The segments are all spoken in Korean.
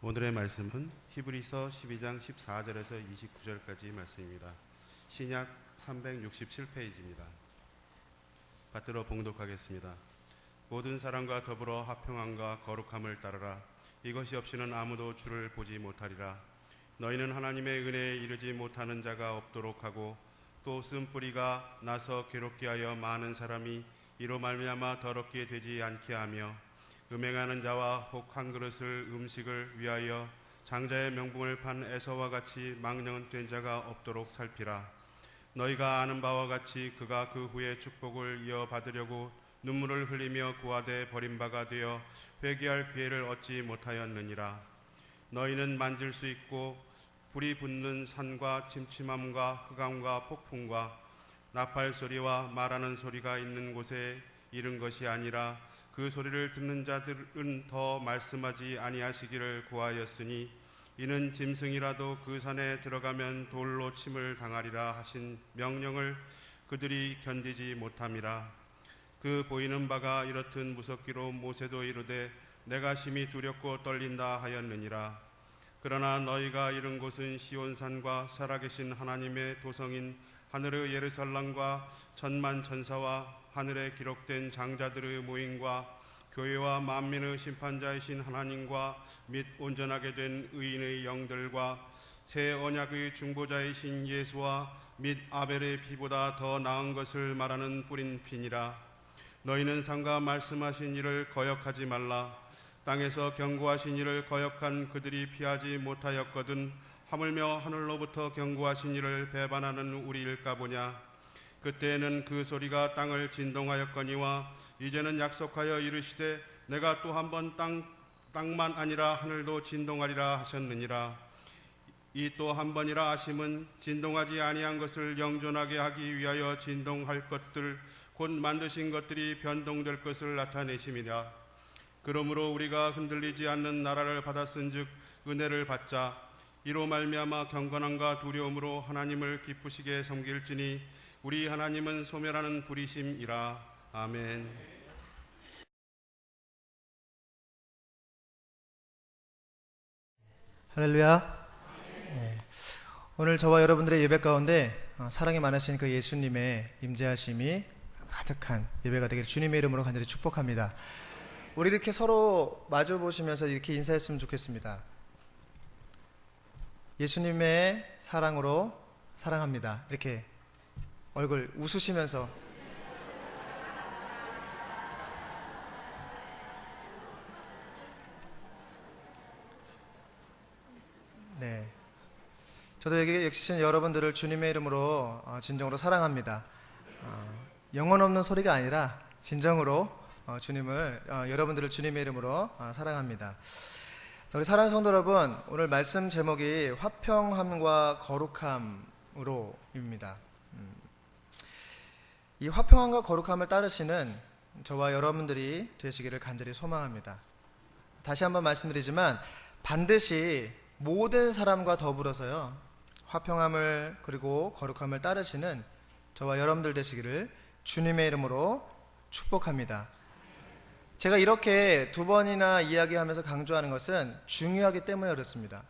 오늘의 말씀은 히브리서 12장 14절에서 29절까지 말씀입니다. 신약 367페이지입니다. 받들어 봉독하겠습니다. 모든 사람과 더불어 화평함과 거룩함을 따르라. 이것이 없이는 아무도 주를 보지 못하리라. 너희는 하나님의 은혜에 이르지 못하는 자가 없도록 하고 또 쓴뿌리가 나서 괴롭게 하여 많은 사람이 이로 말미암아 더럽게 되지 않게 하며 음행하는 자와 혹 한 그릇을 음식을 위하여 장자의 명분을 판 에서와 같이 망령된 자가 없도록 살피라. 너희가 아는 바와 같이 그가 그 후에 축복을 이어받으려고 눈물을 흘리며 구하되 버림바가 되어 회개할 기회를 얻지 못하였느니라. 너희는 만질 수 있고 불이 붙는 산과 침침함과 흑암과 폭풍과 나팔 소리와 말하는 소리가 있는 곳에 이른 것이 아니라 그 소리를 듣는 자들은 더 말씀하지 아니하시기를 구하였으니 이는 짐승이라도 그 산에 들어가면 돌로 침을 당하리라 하신 명령을 그들이 견디지 못함이라. 그 보이는 바가 이렇듯 무섭기로 모세도 이르되 내가 심히 두렵고 떨린다 하였느니라. 그러나 너희가 이른 곳은 시온산과 살아계신 하나님의 도성인 하늘의 예루살렘과 천만 천사와 하늘에 기록된 장자들의 모임과 교회와 만민의 심판자이신 하나님과 및 온전하게 된 의인의 영들과 새 언약의 중보자이신 예수와 및 아벨의 피보다 더 나은 것을 말하는 뿌린 피니라. 너희는 상과 말씀하신 이를 거역하지 말라. 땅에서 경고하신 이를 거역한 그들이 피하지 못하였거든 하물며 하늘로부터 경고하신 이를 배반하는 우리일까 보냐. 그때에는 그 소리가 땅을 진동하였거니와 이제는 약속하여 이르시되 내가 또 한 번 땅만 아니라 하늘도 진동하리라 하셨느니라. 이 또 한 번이라 하심은 진동하지 아니한 것을 영존하게 하기 위하여 진동할 것들 곧 만드신 것들이 변동될 것을 나타내심이라. 그러므로 우리가 흔들리지 않는 나라를 받았은즉 은혜를 받자. 이로 말미암아 경건함과 두려움으로 하나님을 기쁘시게 섬길지니 우리 하나님은 소멸하는 불이심이라. 아멘. 할렐루야. 네. 오늘 저와 여러분들의 예배 가운데 사랑이 많으신 그 예수님의 임재하심이 가득한 예배가 되기를 주님의 이름으로 간절히 축복합니다. 우리 이렇게 서로 마주 보시면서 이렇게 인사했으면 좋겠습니다. 예수님의 사랑으로 사랑합니다. 이렇게 얼굴 웃으시면서 네, 저도 여기 역시 여러분들을 주님의 이름으로 진정으로 사랑합니다. 영혼 없는 소리가 아니라 진정으로 주님을 여러분들을 주님의 이름으로 사랑합니다. 우리 사랑하는 성도 여러분, 오늘 말씀 제목이 화평함과 거룩함으로입니다. 이 화평함과 거룩함을 따르시는 저와 여러분들이 되시기를 간절히 소망합니다. 다시 한번 말씀드리지만 반드시 모든 사람과 더불어서요 화평함을 그리고 거룩함을 따르시는 저와 여러분들 되시기를 주님의 이름으로 축복합니다. 제가 이렇게 두 번이나 이야기하면서 강조하는 것은 중요하기 때문에 그렇습니다.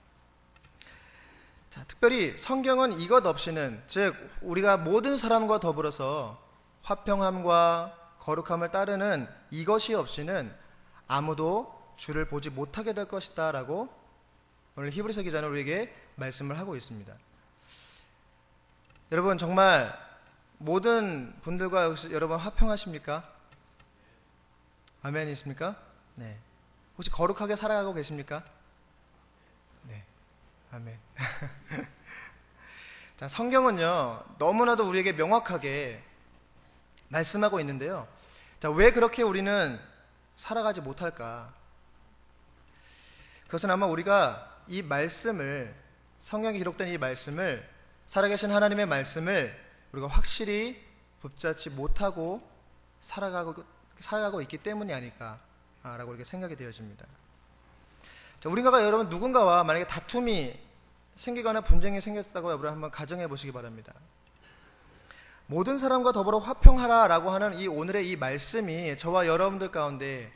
자, 특별히 성경은 이것 없이는, 즉 우리가 모든 사람과 더불어서 화평함과 거룩함을 따르는 이것이 없이는 아무도 주를 보지 못하게 될 것이다 라고 오늘 히브리서 기자는 우리에게 말씀을 하고 있습니다. 여러분, 정말 모든 분들과 혹시 여러분 화평하십니까? 아멘이십니까? 네. 혹시 거룩하게 살아가고 계십니까? 네. 아멘. 자, 성경은요 너무나도 우리에게 명확하게 말씀하고 있는데요. 자, 왜 그렇게 우리는 살아가지 못할까? 그것은 아마 우리가 이 말씀을, 성경에 기록된 이 말씀을, 살아계신 하나님의 말씀을 우리가 확실히 붙잡지 못하고 살아가고 있기 때문이 아닐까라고 이렇게 생각이 되어집니다. 자, 우리가 여러분 누군가와 만약에 다툼이 생기거나 분쟁이 생겼다고 여러분 한번 가정해 보시기 바랍니다. 모든 사람과 더불어 화평하라 라고 하는 이 오늘의 이 말씀이 저와 여러분들 가운데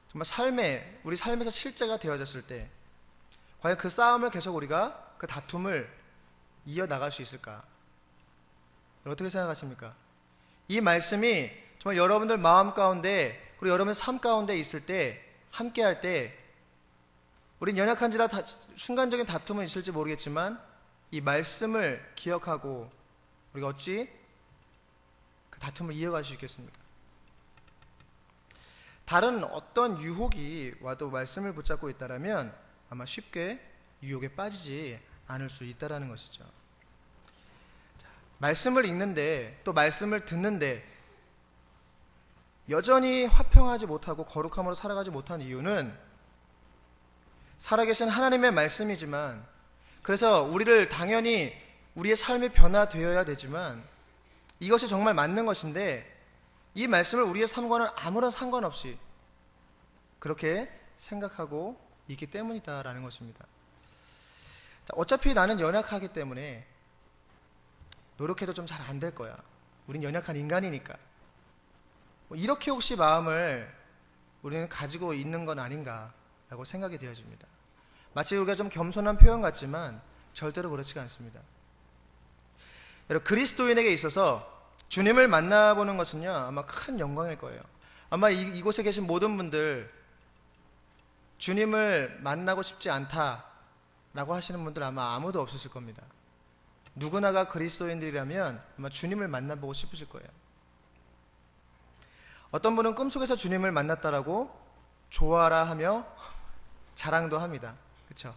정말 우리 삶에서 실제가 되어졌을 때 과연 그 싸움을 계속 우리가 그 다툼을 이어나갈 수 있을까? 어떻게 생각하십니까? 이 말씀이 정말 여러분들 마음 가운데 그리고 여러분의 삶 가운데 있을 때 함께 할 때 우린 연약한지라 순간적인 다툼은 있을지 모르겠지만 이 말씀을 기억하고 우리가 어찌 그 다툼을 이어갈 수 있겠습니까? 다른 어떤 유혹이 와도 말씀을 붙잡고 있다라면 아마 쉽게 유혹에 빠지지 않을 수 있다라는 것이죠. 말씀을 읽는데 또 말씀을 듣는데 여전히 화평하지 못하고 거룩함으로 살아가지 못한 이유는 살아계신 하나님의 말씀이지만, 그래서 우리를 당연히 우리의 삶이 변화되어야 되지만 이것이 정말 맞는 것인데 이 말씀을 우리의 삶과는 아무런 상관없이 그렇게 생각하고 있기 때문이다라는 것입니다. 어차피 나는 연약하기 때문에 노력해도 좀 잘 안 될 거야. 우린 연약한 인간이니까. 이렇게 혹시 마음을 우리는 가지고 있는 건 아닌가라고 생각이 되어집니다. 마치 우리가 좀 겸손한 표현 같지만 절대로 그렇지가 않습니다. 여러분, 그리스도인에게 있어서 주님을 만나보는 것은요 아마 큰 영광일 거예요. 아마 이곳에 계신 모든 분들 주님을 만나고 싶지 않다라고 하시는 분들 아마 아무도 없으실 겁니다. 누구나가 그리스도인들이라면 아마 주님을 만나보고 싶으실 거예요. 어떤 분은 꿈속에서 주님을 만났다라고 좋아라 하며 자랑도 합니다. 그렇죠?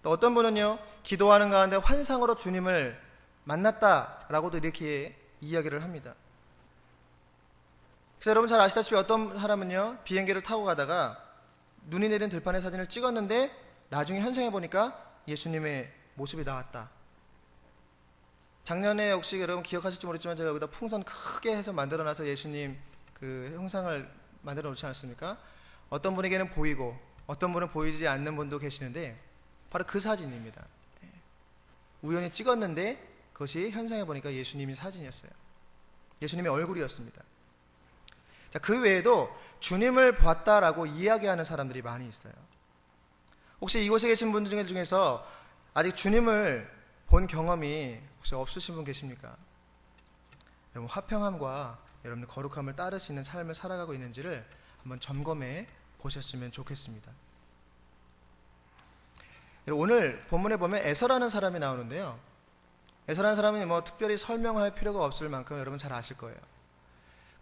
또 어떤 분은요 기도하는 가운데 환상으로 주님을 만났다라고도 이렇게 이야기를 합니다. 그래서 여러분 잘 아시다시피 어떤 사람은요 비행기를 타고 가다가 눈이 내린 들판의 사진을 찍었는데 나중에 현생해 보니까 예수님의 모습이 나왔다. 작년에 혹시 여러분 기억하실지 모르겠지만 제가 여기다 풍선 크게 해서 만들어놔서 예수님 그 형상을 만들어 놓지 않았습니까? 어떤 분에게는 보이고 어떤 분은 보이지 않는 분도 계시는데 바로 그 사진입니다. 우연히 찍었는데 그것이 현상해 보니까 예수님의 사진이었어요. 예수님의 얼굴이었습니다. 자, 그 외에도 주님을 봤다라고 이야기하는 사람들이 많이 있어요. 혹시 이곳에 계신 분들 중에서 아직 주님을 본 경험이 혹시 없으신 분 계십니까? 여러분 화평함과 여러분 거룩함을 따르시는 삶을 살아가고 있는지를 한번 점검해 보셨으면 좋겠습니다. 오늘 본문에 보면 에서라는 사람이 나오는데요. 에서라는 사람은 뭐 특별히 설명할 필요가 없을 만큼 여러분 잘 아실 거예요.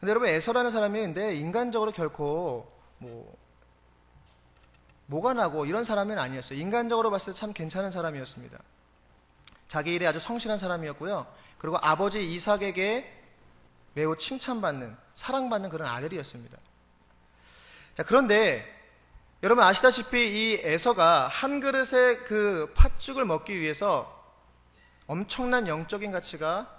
근데 여러분 에서라는 사람이 근데 인간적으로 결코 뭐가 나고 이런 사람은 아니었어요. 인간적으로 봤을 때 참 괜찮은 사람이었습니다. 자기 일에 아주 성실한 사람이었고요. 그리고 아버지 이삭에게 매우 칭찬받는 사랑받는 그런 아들이었습니다. 자, 그런데 여러분 아시다시피 이 에서가 한 그릇의 그 팥죽을 먹기 위해서 엄청난 영적인 가치가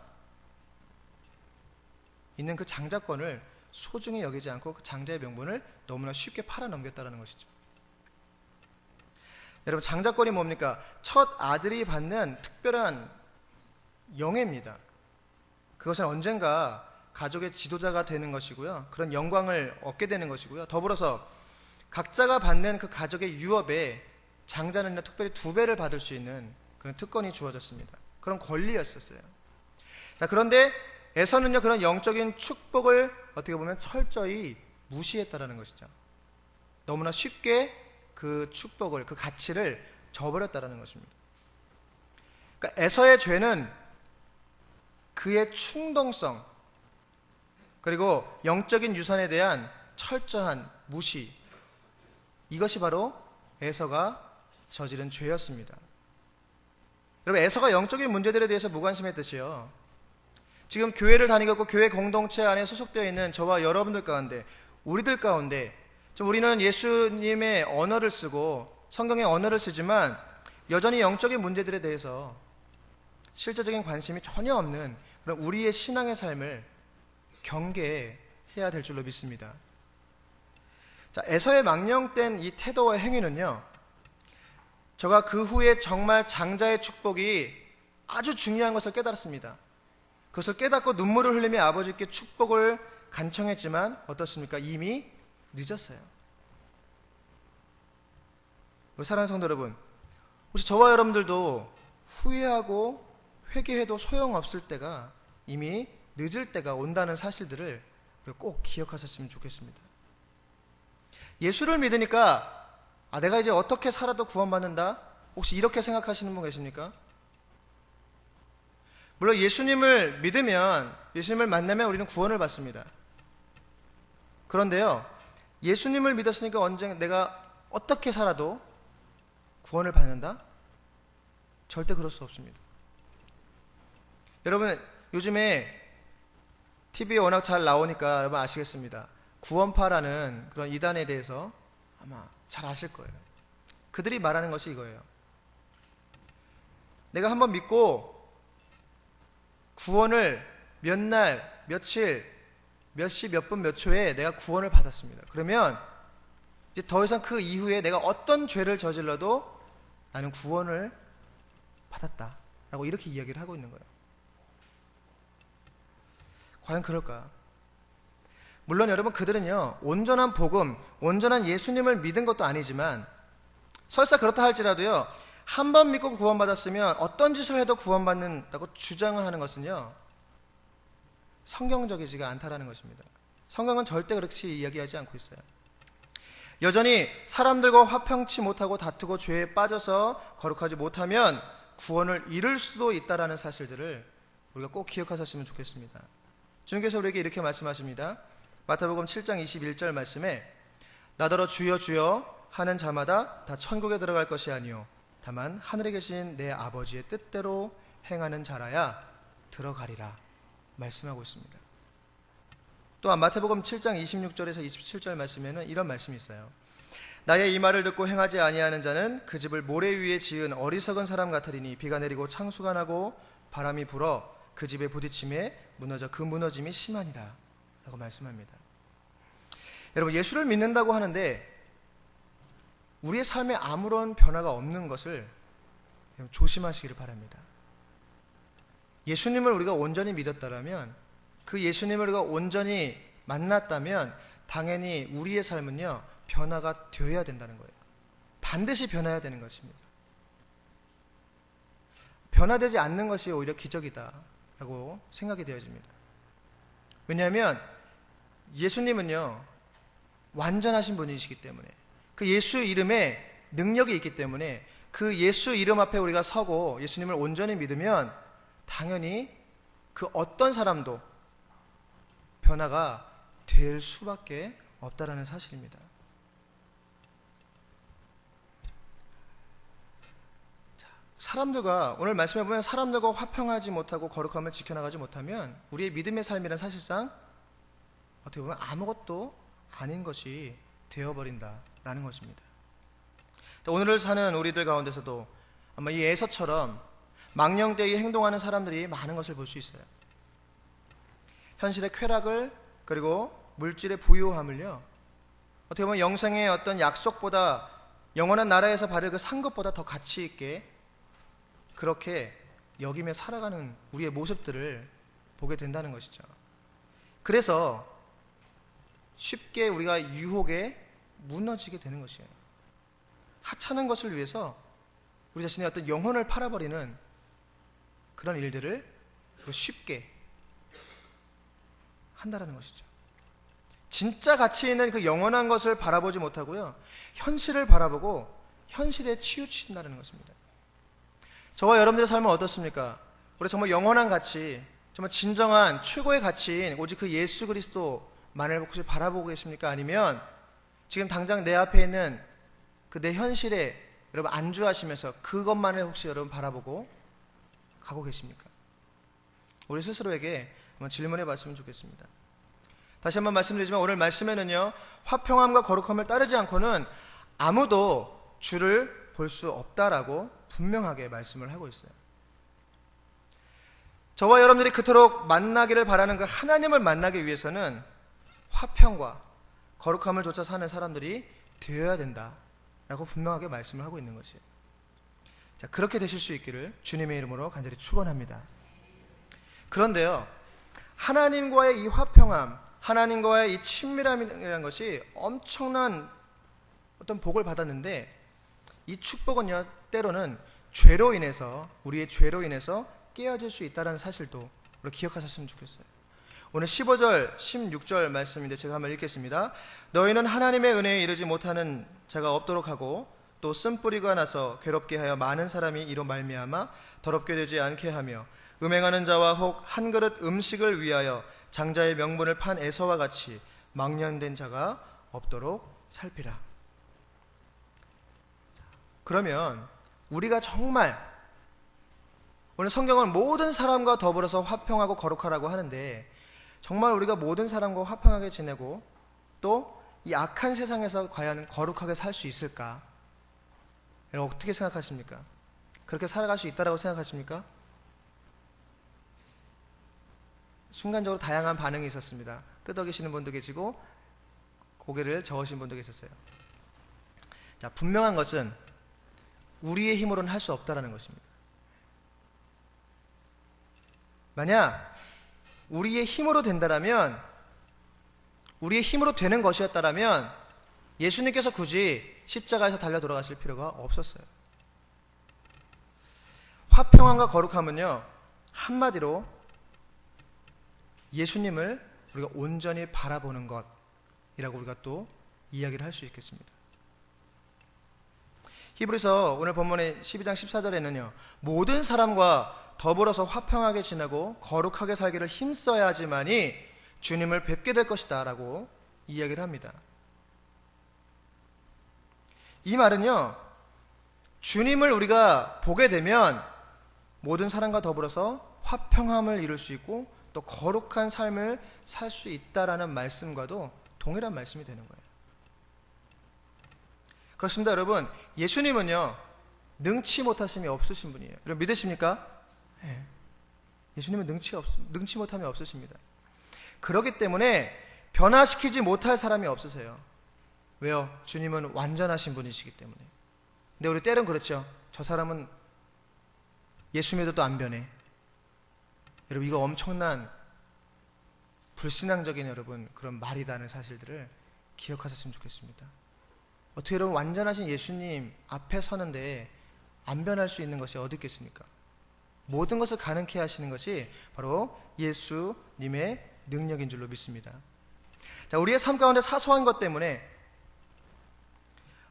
있는 그 장자권을 소중히 여기지 않고 그 장자의 명분을 너무나 쉽게 팔아넘겼다는 것이죠. 여러분 장자권이 뭡니까? 첫 아들이 받는 특별한 영예입니다. 그것은 언젠가 가족의 지도자가 되는 것이고요. 그런 영광을 얻게 되는 것이고요. 더불어서 각자가 받는 그 가족의 유업에 장자는요 특별히 2배를 받을 수 있는 그런 특권이 주어졌습니다. 그런 권리였었어요. 자, 그런데 에서는요 그런 영적인 축복을 어떻게 보면 철저히 무시했다라는 것이죠. 너무나 쉽게 그 축복을 그 가치를 저버렸다라는 것입니다. 그러니까 에서의 죄는 그의 충동성 그리고 영적인 유산에 대한 철저한 무시, 이것이 바로 에서가 저지른 죄였습니다. 여러분 에서가 영적인 문제들에 대해서 무관심했듯이요, 지금 교회를 다니고 있고 교회 공동체 안에 소속되어 있는 저와 여러분들 가운데, 우리들 가운데 우리는 예수님의 언어를 쓰고 성경의 언어를 쓰지만 여전히 영적인 문제들에 대해서 실제적인 관심이 전혀 없는 그런 우리의 신앙의 삶을 경계해야 될 줄로 믿습니다. 자, 에서의 망령된 이 태도와 행위는요, 저가 그 후에 정말 장자의 축복이 아주 중요한 것을 깨달았습니다. 그것을 깨닫고 눈물을 흘리며 아버지께 축복을 간청했지만 어떻습니까? 이미 늦었어요. 사랑하는 성도 여러분, 혹시 저와 여러분들도 후회하고 회개해도 소용없을 때가, 이미 늦을 때가 온다는 사실들을 우리가 꼭 기억하셨으면 좋겠습니다. 예수를 믿으니까 내가 이제 어떻게 살아도 구원받는다? 혹시 이렇게 생각하시는 분 계십니까? 물론 예수님을 믿으면, 예수님을 만나면 우리는 구원을 받습니다. 그런데요, 예수님을 믿었으니까 언제 내가 어떻게 살아도 구원을 받는다? 절대 그럴 수 없습니다. 여러분, 요즘에 TV에 워낙 잘 나오니까 여러분 아시겠습니다. 구원파라는 그런 이단에 대해서 아마 잘 아실 거예요. 그들이 말하는 것이 이거예요. 내가 한번 믿고 구원을 몇 날, 며칠, 몇 시, 몇 분, 몇 초에 내가 구원을 받았습니다. 그러면 이제 더 이상 그 이후에 내가 어떤 죄를 저질러도 나는 구원을 받았다 라고 이렇게 이야기를 하고 있는 거예요. 과연 그럴까? 물론 여러분, 그들은요, 온전한 복음, 온전한 예수님을 믿은 것도 아니지만, 설사 그렇다 할지라도요, 한 번 믿고 구원받았으면 어떤 짓을 해도 구원받는다고 주장을 하는 것은요, 성경적이지가 않다라는 것입니다. 성경은 절대 그렇게 이야기하지 않고 있어요. 여전히 사람들과 화평치 못하고 다투고 죄에 빠져서 거룩하지 못하면 구원을 잃을 수도 있다라는 사실들을 우리가 꼭 기억하셨으면 좋겠습니다. 주님께서 우리에게 이렇게 말씀하십니다. 마태복음 7장 21절 말씀에 나더러 주여 주여 하는 자마다 다 천국에 들어갈 것이 아니요 다만 하늘에 계신 내 아버지의 뜻대로 행하는 자라야 들어가리라 말씀하고 있습니다. 또한 마태복음 7장 26절에서 27절 말씀에는 이런 말씀이 있어요. 나의 이 말을 듣고 행하지 아니하는 자는 그 집을 모래 위에 지은 어리석은 사람 같으리니 비가 내리고 창수가 나고 바람이 불어 그 집에 부딪힘에 무너져 그 무너짐이 심하니라 라고 말씀합니다. 여러분, 예수를 믿는다고 하는데 우리의 삶에 아무런 변화가 없는 것을 조심하시기를 바랍니다. 예수님을 우리가 온전히 믿었다면, 그 예수님을 우리가 온전히 만났다면 당연히 우리의 삶은요, 변화가 되어야 된다는 거예요. 반드시 변화해야 되는 것입니다. 변화되지 않는 것이 오히려 기적이다 라고 생각이 되어집니다. 왜냐하면 예수님은요, 완전하신 분이시기 때문에, 그 예수 이름에 능력이 있기 때문에 그 예수 이름 앞에 우리가 서고 예수님을 온전히 믿으면 당연히 그 어떤 사람도 변화가 될 수밖에 없다라는 사실입니다. 사람들과, 오늘 말씀해 보면 사람들과 화평하지 못하고 거룩함을 지켜나가지 못하면 우리의 믿음의 삶이란 사실상 어떻게 보면 아무것도 아닌 것이 되어버린다라는 것입니다. 오늘을 사는 우리들 가운데서도 아마 이 에서처럼 망령되이 행동하는 사람들이 많은 것을 볼 수 있어요. 현실의 쾌락을, 그리고 물질의 부요함을요, 어떻게 보면 영생의 어떤 약속보다, 영원한 나라에서 받을 그 상급보다 더 가치 있게 그렇게 여기며 살아가는 우리의 모습들을 보게 된다는 것이죠. 그래서 쉽게 우리가 유혹에 무너지게 되는 것이에요. 하찮은 것을 위해서 우리 자신의 어떤 영혼을 팔아버리는 그런 일들을 쉽게 한다라는 것이죠. 진짜 가치 있는 그 영원한 것을 바라보지 못하고요, 현실을 바라보고 현실에 치우친다는 것입니다. 저와 여러분들의 삶은 어떻습니까? 우리 정말 영원한 가치, 정말 진정한 최고의 가치인 오직 그 예수 그리스도만을 혹시 바라보고 계십니까? 아니면 지금 당장 내 앞에 있는 그 내 현실에 여러분 안주하시면서 그것만을 혹시 여러분 바라보고 가고 계십니까? 우리 스스로에게 한번 질문해 봤으면 좋겠습니다. 다시 한번 말씀드리지만 오늘 말씀에는요, 화평함과 거룩함을 따르지 않고는 아무도 주를 볼 수 없다라고 분명하게 말씀을 하고 있어요. 저와 여러분들이 그토록 만나기를 바라는 그 하나님을 만나기 위해서는 화평과 거룩함을 좇아 사는 사람들이 되어야 된다라고 분명하게 말씀을 하고 있는 것이에요. 자, 그렇게 되실 수 있기를 주님의 이름으로 간절히 축원합니다. 그런데요, 하나님과의 이 화평함, 하나님과의 이 친밀함이라는 것이 엄청난 어떤 복을 받았는데, 이 축복은요, 때로는 죄로 인해서, 우리의 죄로 인해서 깨어질 수 있다는 사실도 우리 기억하셨으면 좋겠어요. 오늘 15절, 16절 말씀인데 제가 한번 읽겠습니다. 너희는 하나님의 은혜에 이르지 못하는 자가 없도록 하고 또 쓴뿌리가 나서 괴롭게 하여 많은 사람이 이로 말미암아 더럽게 되지 않게 하며 음행하는 자와 혹 한 그릇 음식을 위하여 장자의 명분을 판 에서와 같이 망령된 자가 없도록 살피라. 그러면 우리가 정말 오늘 성경은 모든 사람과 더불어서 화평하고 거룩하라고 하는데 정말 우리가 모든 사람과 화평하게 지내고 또 이 악한 세상에서 과연 거룩하게 살 수 있을까? 여러분 어떻게 생각하십니까? 그렇게 살아갈 수 있다고 생각하십니까? 순간적으로 다양한 반응이 있었습니다. 끄덕이시는 분도 계시고 고개를 저으신 분도 계셨어요. 자, 분명한 것은 우리의 힘으로는 할 수 없다는 것입니다. 만약 우리의 힘으로 된다라면, 우리의 힘으로 되는 것이었다라면 예수님께서 굳이 십자가에서 달려 돌아가실 필요가 없었어요. 화평함과 거룩함은요, 한마디로 예수님을 우리가 온전히 바라보는 것이라고 우리가 또 이야기를 할 수 있겠습니다. 히브리서 오늘 본문의 12장 14절에는요, 모든 사람과 더불어서 화평하게 지내고 거룩하게 살기를 힘써야지만이 주님을 뵙게 될 것이다 라고 이야기를 합니다. 이 말은요, 주님을 우리가 보게 되면 모든 사람과 더불어서 화평함을 이룰 수 있고 또 거룩한 삶을 살 수 있다라는 말씀과도 동일한 말씀이 되는 거예요. 그렇습니다. 여러분, 예수님은요 능치 못하심이 없으신 분이에요. 여러분 믿으십니까? 네. 예수님은 능치 못함이 없으십니다. 그렇기 때문에 변화시키지 못할 사람이 없으세요. 왜요? 주님은 완전하신 분이시기 때문에. 근데 우리 때론 그렇죠. 저 사람은 예수 믿어도 안 변해. 여러분 이거 엄청난 불신앙적인 여러분 그런 말이라는 사실들을 기억하셨으면 좋겠습니다. 어떻게 여러분 완전하신 예수님 앞에 서는데 안 변할 수 있는 것이 어디 있겠습니까? 모든 것을 가능케 하시는 것이 바로 예수님의 능력인 줄로 믿습니다. 자, 우리의 삶 가운데 사소한 것 때문에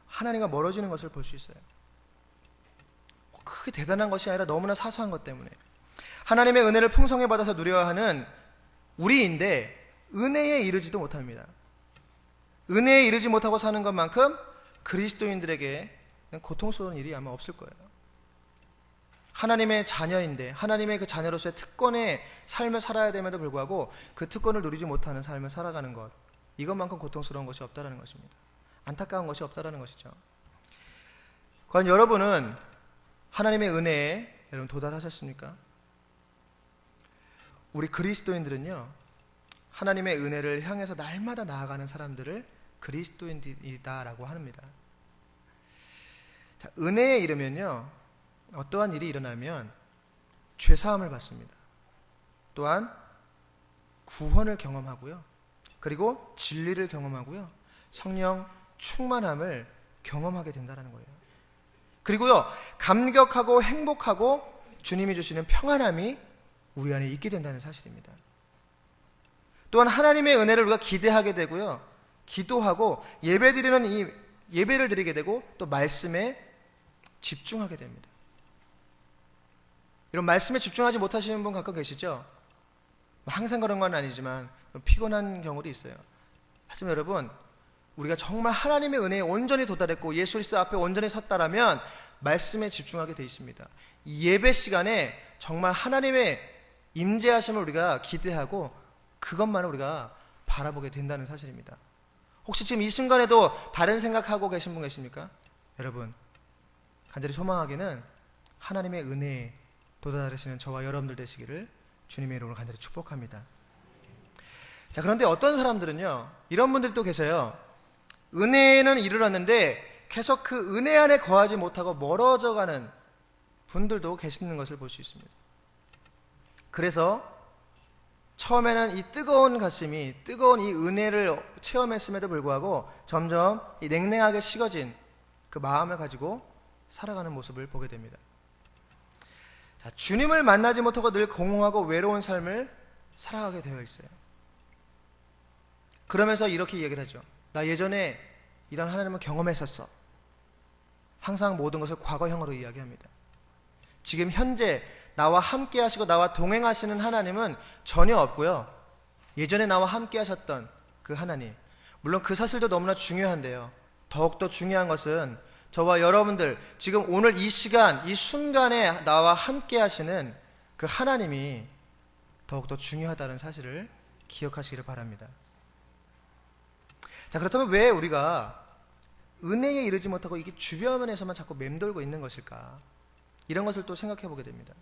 하나님과 멀어지는 것을 볼 수 있어요. 크게 대단한 것이 아니라 너무나 사소한 것 때문에 하나님의 은혜를 풍성히 받아서 누려야 하는 우리인데 은혜에 이르지도 못합니다. 은혜에 이르지 못하고 사는 것만큼 그리스도인들에게 고통스러운 일이 아마 없을 거예요. 하나님의 자녀인데 하나님의 그 자녀로서의 특권의 삶을 살아야 됨에도 불구하고 그 특권을 누리지 못하는 삶을 살아가는 것, 이것만큼 고통스러운 것이 없다라는 것입니다. 안타까운 것이 없다라는 것이죠. 과연 여러분은 하나님의 은혜에 여러분 도달하셨습니까? 우리 그리스도인들은요, 하나님의 은혜를 향해서 날마다 나아가는 사람들을 그리스도인이다라고 합니다. 자, 은혜에 이르면요, 어떠한 일이 일어나면 죄사함을 받습니다. 또한 구원을 경험하고요, 그리고 진리를 경험하고요, 성령 충만함을 경험하게 된다는 거예요. 그리고요, 감격하고 행복하고 주님이 주시는 평안함이 우리 안에 있게 된다는 사실입니다. 또한 하나님의 은혜를 우리가 기대하게 되고요, 기도하고 예배드리는 이 예배를 드리게 되고 또 말씀에 집중하게 됩니다. 이런 말씀에 집중하지 못하시는 분 가끔 계시죠? 항상 그런 건 아니지만 피곤한 경우도 있어요. 하지만 여러분, 우리가 정말 하나님의 은혜에 온전히 도달했고 예수 그리스도 앞에 온전히 섰다라면 말씀에 집중하게 되어 있습니다. 이 예배 시간에 정말 하나님의 임재하심을 우리가 기대하고 그것만을 우리가 바라보게 된다는 사실입니다. 혹시 지금 이 순간에도 다른 생각하고 계신 분 계십니까? 여러분, 간절히 소망하기는 하나님의 은혜에 도달하시는 저와 여러분들 되시기를 주님의 이름으로 간절히 축복합니다. 자, 그런데 어떤 사람들은요, 이런 분들이 또 계세요. 은혜는 이르렀는데 계속 그 은혜 안에 거하지 못하고 멀어져 가는 분들도 계시는 것을 볼 수 있습니다. 그래서 처음에는 이 뜨거운 가슴이, 뜨거운 이 은혜를 체험했음에도 불구하고 점점 이 냉랭하게 식어진 그 마음을 가지고 살아가는 모습을 보게 됩니다. 자, 주님을 만나지 못하고 늘 공허하고 외로운 삶을 살아가게 되어 있어요. 그러면서 이렇게 얘기를 하죠. 나 예전에 이런 하나님을 경험했었어. 항상 모든 것을 과거형으로 이야기합니다. 지금 현재 나와 함께 하시고 나와 동행하시는 하나님은 전혀 없고요. 예전에 나와 함께 하셨던 그 하나님, 물론 그 사실도 너무나 중요한데요. 더욱더 중요한 것은 저와 여러분들 지금 오늘 이 시간 이 순간에 나와 함께 하시는 그 하나님이 더욱더 중요하다는 사실을 기억하시기를 바랍니다. 자, 그렇다면 왜 우리가 은혜에 이르지 못하고 이게 주변에서만 자꾸 맴돌고 있는 것일까? 이런 것을 또 생각해 보게 됩니다.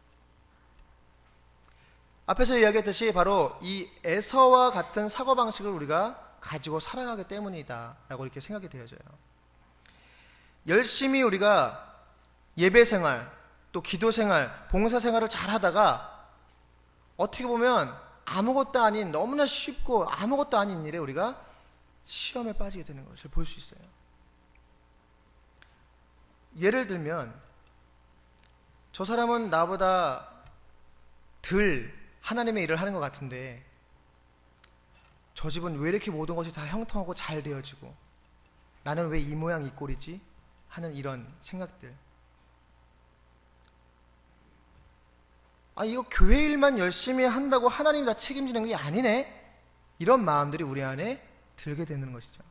앞에서 이야기했듯이 바로 이 에서와 같은 사고방식을 우리가 가지고 살아가기 때문이다 라고 이렇게 생각이 되어져요. 열심히 우리가 예배생활, 또 기도생활, 봉사생활을 잘 하다가 어떻게 보면 아무것도 아닌, 너무나 쉽고 아무것도 아닌 일에 우리가 시험에 빠지게 되는 것을 볼 수 있어요. 예를 들면 저 사람은 나보다 덜 하나님의 일을 하는 것 같은데 저 집은 왜 이렇게 모든 것이 다 형통하고 잘 되어지고 나는 왜 이 모양 이 꼴이지? 하는 이런 생각들. 이거 교회 일만 열심히 한다고 하나님이 다 책임지는 게 아니네? 이런 마음들이 우리 안에 들게 되는 것이죠.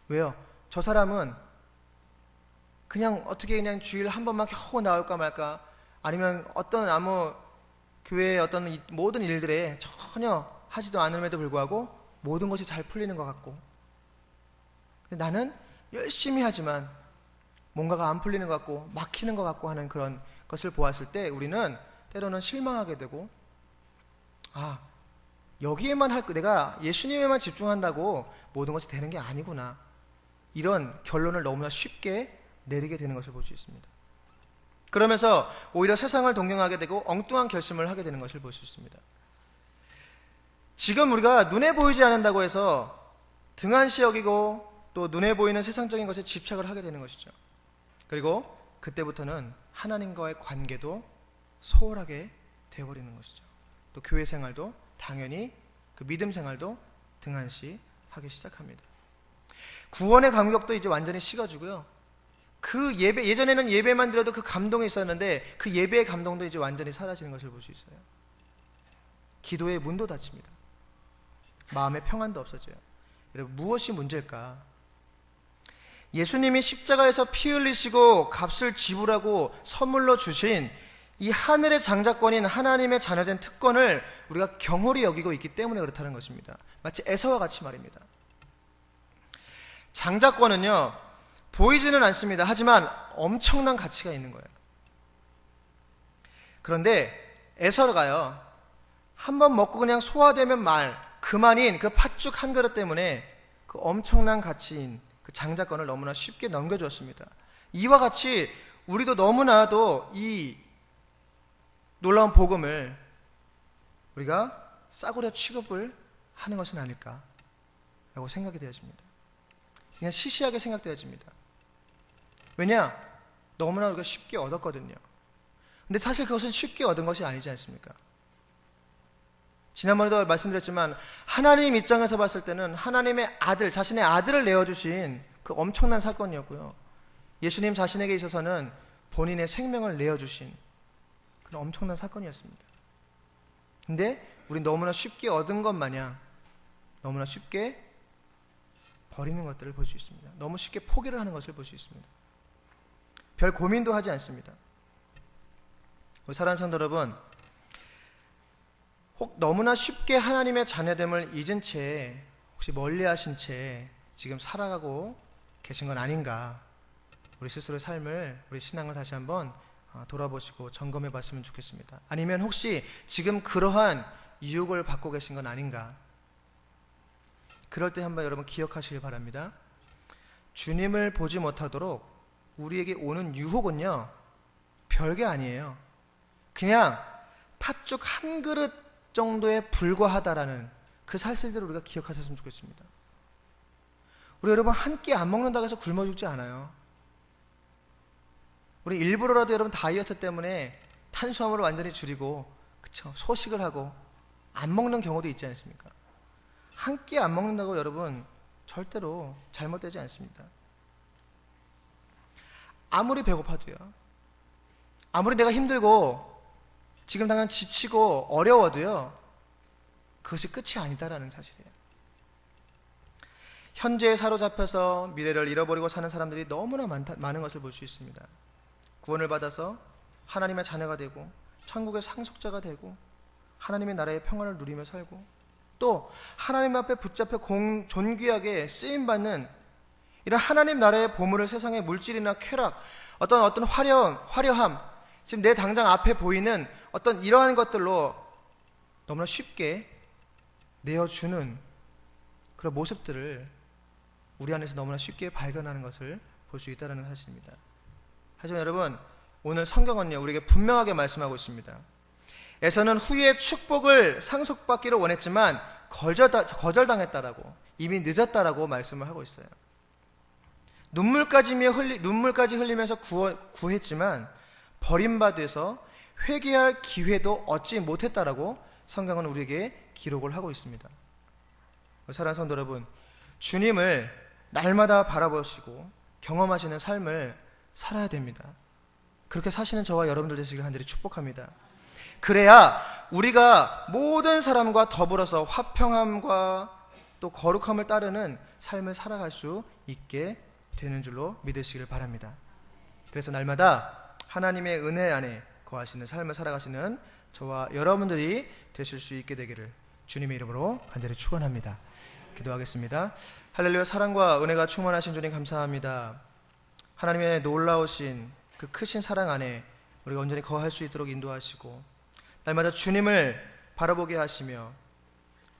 왜요? 저 사람은 그냥 어떻게 그냥 주일 한 번만 겨우 나올까 말까, 아니면 어떤 아무 교회의 어떤 모든 일들에 전혀 하지도 않음에도 불구하고 모든 것이 잘 풀리는 것 같고, 근데 나는 열심히 하지만 뭔가가 안 풀리는 것 같고 막히는 것 같고 하는 그런 것을 보았을 때 우리는 때로는 실망하게 되고, 여기에만 내가 예수님에만 집중한다고 모든 것이 되는 게 아니구나, 이런 결론을 너무나 쉽게 내리게 되는 것을 볼 수 있습니다. 그러면서 오히려 세상을 동경하게 되고 엉뚱한 결심을 하게 되는 것을 볼 수 있습니다. 지금 우리가 눈에 보이지 않는다고 해서 등한시 여기고 또 눈에 보이는 세상적인 것에 집착을 하게 되는 것이죠. 그리고 그때부터는 하나님과의 관계도 소홀하게 되어버리는 것이죠. 또 교회 생활도 당연히 그 믿음 생활도 등한시 하기 시작합니다. 구원의 감격도 이제 완전히 식어지고요. 그 예배, 예전에는 예배만 드려도 그 감동이 있었는데 그 예배의 감동도 이제 완전히 사라지는 것을 볼 수 있어요. 기도의 문도 닫힙니다. 마음의 평안도 없어져요. 여러분, 무엇이 문제일까? 예수님이 십자가에서 피 흘리시고 값을 지불하고 선물로 주신 이 하늘의 장자권인 하나님의 자녀된 특권을 우리가 경홀히 여기고 있기 때문에 그렇다는 것입니다. 마치 에서와 같이 말입니다. 장자권은요, 보이지는 않습니다. 하지만 엄청난 가치가 있는 거예요. 그런데 에서가요, 한번 먹고 그냥 소화되면 그만인 그 팥죽 한 그릇 때문에 그 엄청난 가치인 그 장자권을 너무나 쉽게 넘겨주었습니다. 이와 같이 우리도 너무나도 이 놀라운 복음을 우리가 싸구려 취급을 하는 것은 아닐까라고 생각이 되어집니다. 그냥 시시하게 생각되어집니다. 왜냐? 너무나 우리가 쉽게 얻었거든요. 근데 사실 그것은 쉽게 얻은 것이 아니지 않습니까? 지난번에도 말씀드렸지만 하나님 입장에서 봤을 때는 하나님의 아들, 자신의 아들을 내어주신 그 엄청난 사건이었고요. 예수님 자신에게 있어서는 본인의 생명을 내어주신 그런 엄청난 사건이었습니다. 근데 우린 너무나 쉽게 얻은 것 마냥 너무나 쉽게 버리는 것들을 볼 수 있습니다. 너무 쉽게 포기를 하는 것을 볼 수 있습니다. 별 고민도 하지 않습니다. 우리 사랑하는 성도 여러분, 혹 너무나 쉽게 하나님의 자녀됨을 잊은 채 혹시 멀리하신 채 지금 살아가고 계신 건 아닌가, 우리 스스로의 삶을, 우리 신앙을 다시 한번 돌아보시고 점검해 봤으면 좋겠습니다. 아니면 혹시 지금 그러한 유혹을 받고 계신 건 아닌가, 그럴 때 한번 여러분 기억하시길 바랍니다. 주님을 보지 못하도록 우리에게 오는 유혹은요, 별게 아니에요. 그냥 팥죽 한 그릇 정도에 불과하다라는 그 사실들을 우리가 기억하셨으면 좋겠습니다. 우리 여러분, 한 끼 안 먹는다고 해서 굶어 죽지 않아요. 우리 일부러라도 여러분 다이어트 때문에 탄수화물을 완전히 줄이고, 그쵸? 소식을 하고 안 먹는 경우도 있지 않습니까? 한 끼 안 먹는다고 여러분 절대로 잘못되지 않습니다. 아무리 배고파도요, 아무리 내가 힘들고 지금 당장 지치고 어려워도요, 그것이 끝이 아니다라는 사실이에요. 현재에 사로잡혀서 미래를 잃어버리고 사는 사람들이 너무나 많은 것을 볼 수 있습니다. 구원을 받아서 하나님의 자녀가 되고 천국의 상속자가 되고 하나님의 나라의 평안을 누리며 살고, 또 하나님 앞에 붙잡혀 존귀하게 쓰임받는 이런 하나님 나라의 보물을 세상의 물질이나 쾌락, 어떤 화려함, 지금 내 당장 앞에 보이는 어떤 이러한 것들로 너무나 쉽게 내어주는 그런 모습들을 우리 안에서 너무나 쉽게 발견하는 것을 볼 수 있다는 사실입니다. 하지만 여러분, 오늘 성경은요, 우리에게 분명하게 말씀하고 있습니다. 에서는 후에 축복을 상속받기를 원했지만 거절당했다라고, 이미 늦었다라고 말씀을 하고 있어요. 눈물까지 흘리면서 구했지만 버림받아서 회개할 기회도 얻지 못했다라고 성경은 우리에게 기록을 하고 있습니다. 사랑하는 성도 여러분, 주님을 날마다 바라보시고 경험하시는 삶을 살아야 됩니다. 그렇게 사시는 저와 여러분들 되시길 간절히 축복합니다. 그래야 우리가 모든 사람과 더불어서 화평함과 또 거룩함을 따르는 삶을 살아갈 수 있게 되는 줄로 믿으시길 바랍니다. 그래서 날마다 하나님의 은혜 안에 거하시는 삶을 살아가시는 저와 여러분들이 되실 수 있게 되기를 주님의 이름으로 간절히 축원합니다. 기도하겠습니다. 할렐루야. 사랑과 은혜가 충만하신 주님 감사합니다. 하나님의 놀라우신 그 크신 사랑 안에 우리가 온전히 거할 수 있도록 인도하시고, 날마다 주님을 바라보게 하시며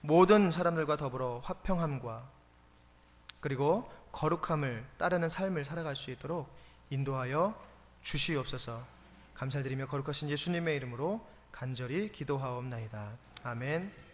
모든 사람들과 더불어 화평함과 그리고 거룩함을 따르는 삶을 살아갈 수 있도록 인도하여 주시옵소서. 감사드리며 거룩하신 예수님의 이름으로 간절히 기도하옵나이다. 아멘.